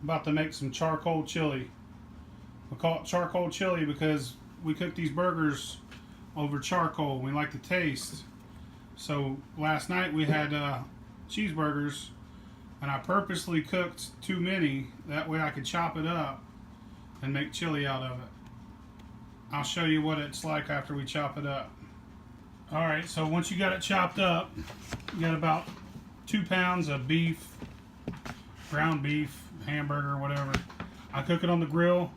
about to make some charcoal chili. We call it charcoal chili because we cook these burgers over charcoal. We like the taste. So last night we had cheeseburgers, and I purposely cooked too many. That way I could chop it up and make chili out of it. I'll show you what it's like after we chop it up. Alright, so once you got it chopped up, you got about 2 pounds of beef, ground beef, hamburger, whatever. I cook it on the grill,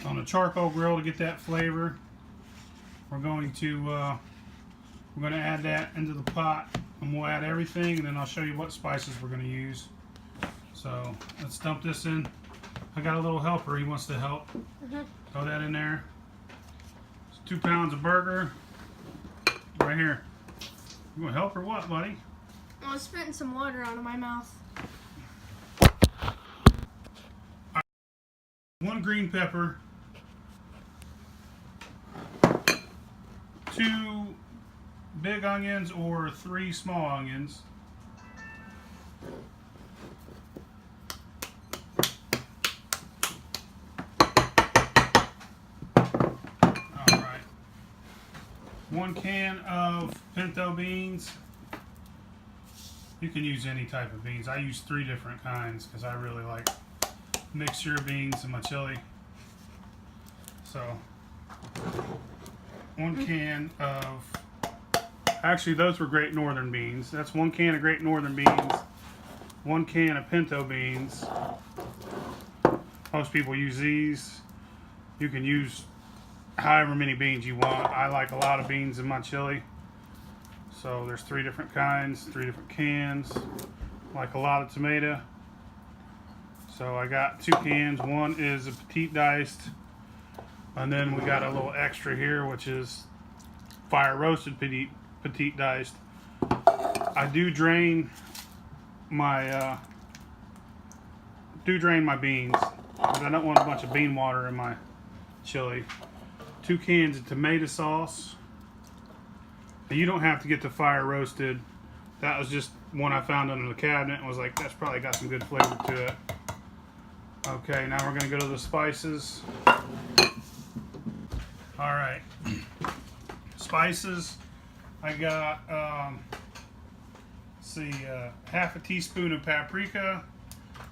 on a charcoal grill to get that flavor. We're going to add that into the pot, and we'll add everything, and then I'll show you what spices we're going to use. So let's dump this in. I got a little helper. He wants to help. Throw that in there. It's 2 pounds of burger right here. You want to help or what, buddy? I was spitting some water out of my mouth. 1 green pepper, 2 big onions or 3 small onions, alright, 1 can of pinto beans. You can use any type of beans. I use 3 different kinds because I really like mixture of beans in my chili. So 1 can of, actually those were Great Northern beans. That's 1 can of Great Northern beans, 1 can of pinto beans. Most people use these. You can use however many beans you want. I like a lot of beans in my chili. So there's 3 different kinds, 3 different cans. Like a lot of tomato. So I got 2 cans. 1 is a petite diced, and then we got a little extra here, which is fire roasted petite diced. I do drain my beans because I don't want a bunch of bean water in my chili. 2 cans of tomato sauce. Now, you don't have to get the fire roasted. That was just one I found under the cabinet and was like, that's probably got some good flavor to it. Okay, now we're going to go to the spices. Alright. Spices. I got, half a teaspoon of paprika,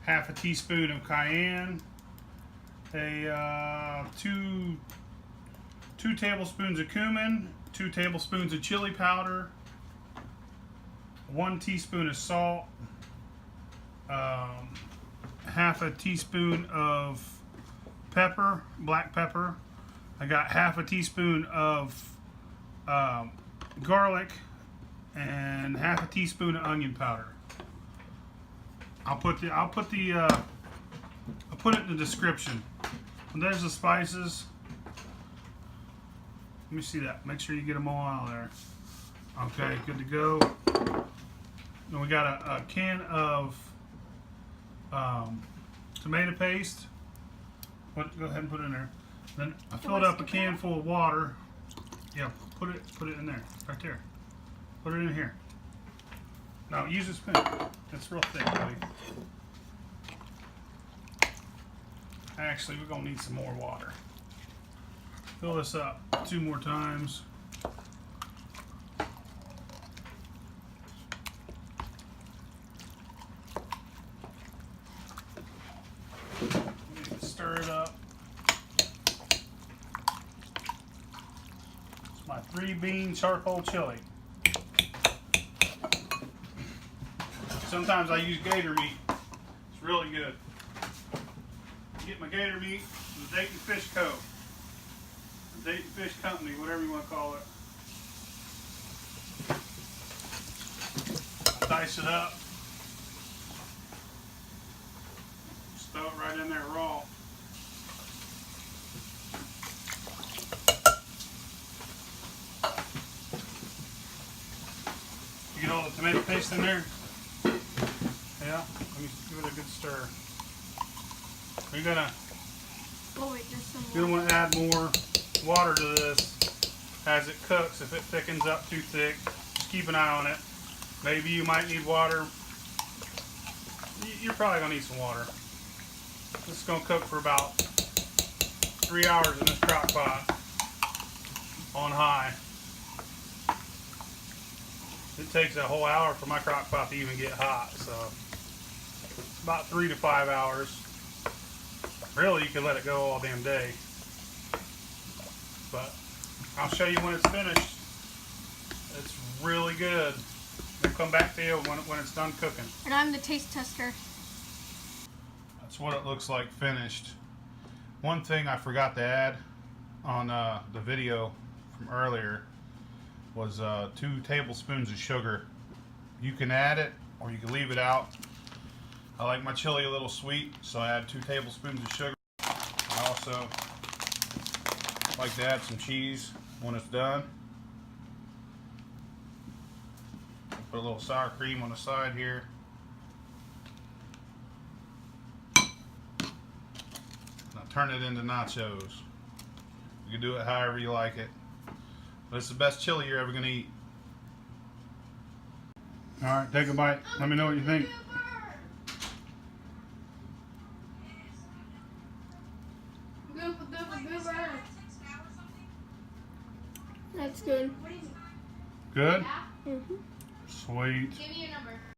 half a teaspoon of cayenne, 2 tablespoons of cumin, 2 tablespoons of chili powder, 1 teaspoon of salt, half a teaspoon of pepper, black pepper. I got half a teaspoon of garlic and half a teaspoon of onion powder. I'll put it in the description. And there's the spices. Let me see that. Make sure you get them all out of there. Okay, good to go. Then we got a can of tomato paste. Go ahead and put it in there. Then I filled up a can full of water. Yeah, put it in there, right there. Put it in here. Now use a spoon. It's real thick, buddy. Actually, we're gonna need some more water. Fill this up 2 more times. Stir it up. It's my 3-bean charcoal chili. Sometimes I use gator meat. It's really good. Get my gator meat from the Dayton Fish Co. The Dayton Fish Company, whatever you want to call it. I dice it up. Just throw it right in there raw. You get all the tomato paste in there? Yeah? Let me give it a good stir. You're gonna want to add more water to this as it cooks. If it thickens up too thick, just keep an eye on it. Maybe you might need water. You're probably gonna need some water. This is going to cook for about 3 hours in this crock pot on high. It takes a whole hour for my crock pot to even get hot, so about 3 to 5 hours. Really, you could let it go all damn day. But I'll show you when it's finished. It's really good. I'll come back to you when it's done cooking. And I'm the taste tester. That's what it looks like finished. One thing I forgot to add on the video from earlier was 2 tablespoons of sugar. You can add it or you can leave it out. I like my chili a little sweet, so I add 2 tablespoons of sugar. I also like to add some cheese when it's done. Put a little sour cream on the side here. Now turn it into nachos. You can do it however you like it. But it's the best chili you're ever going to eat. Alright, take a bite. Let me know what you think. That's good. Good? Mm-hmm. Sweet. Give me your number.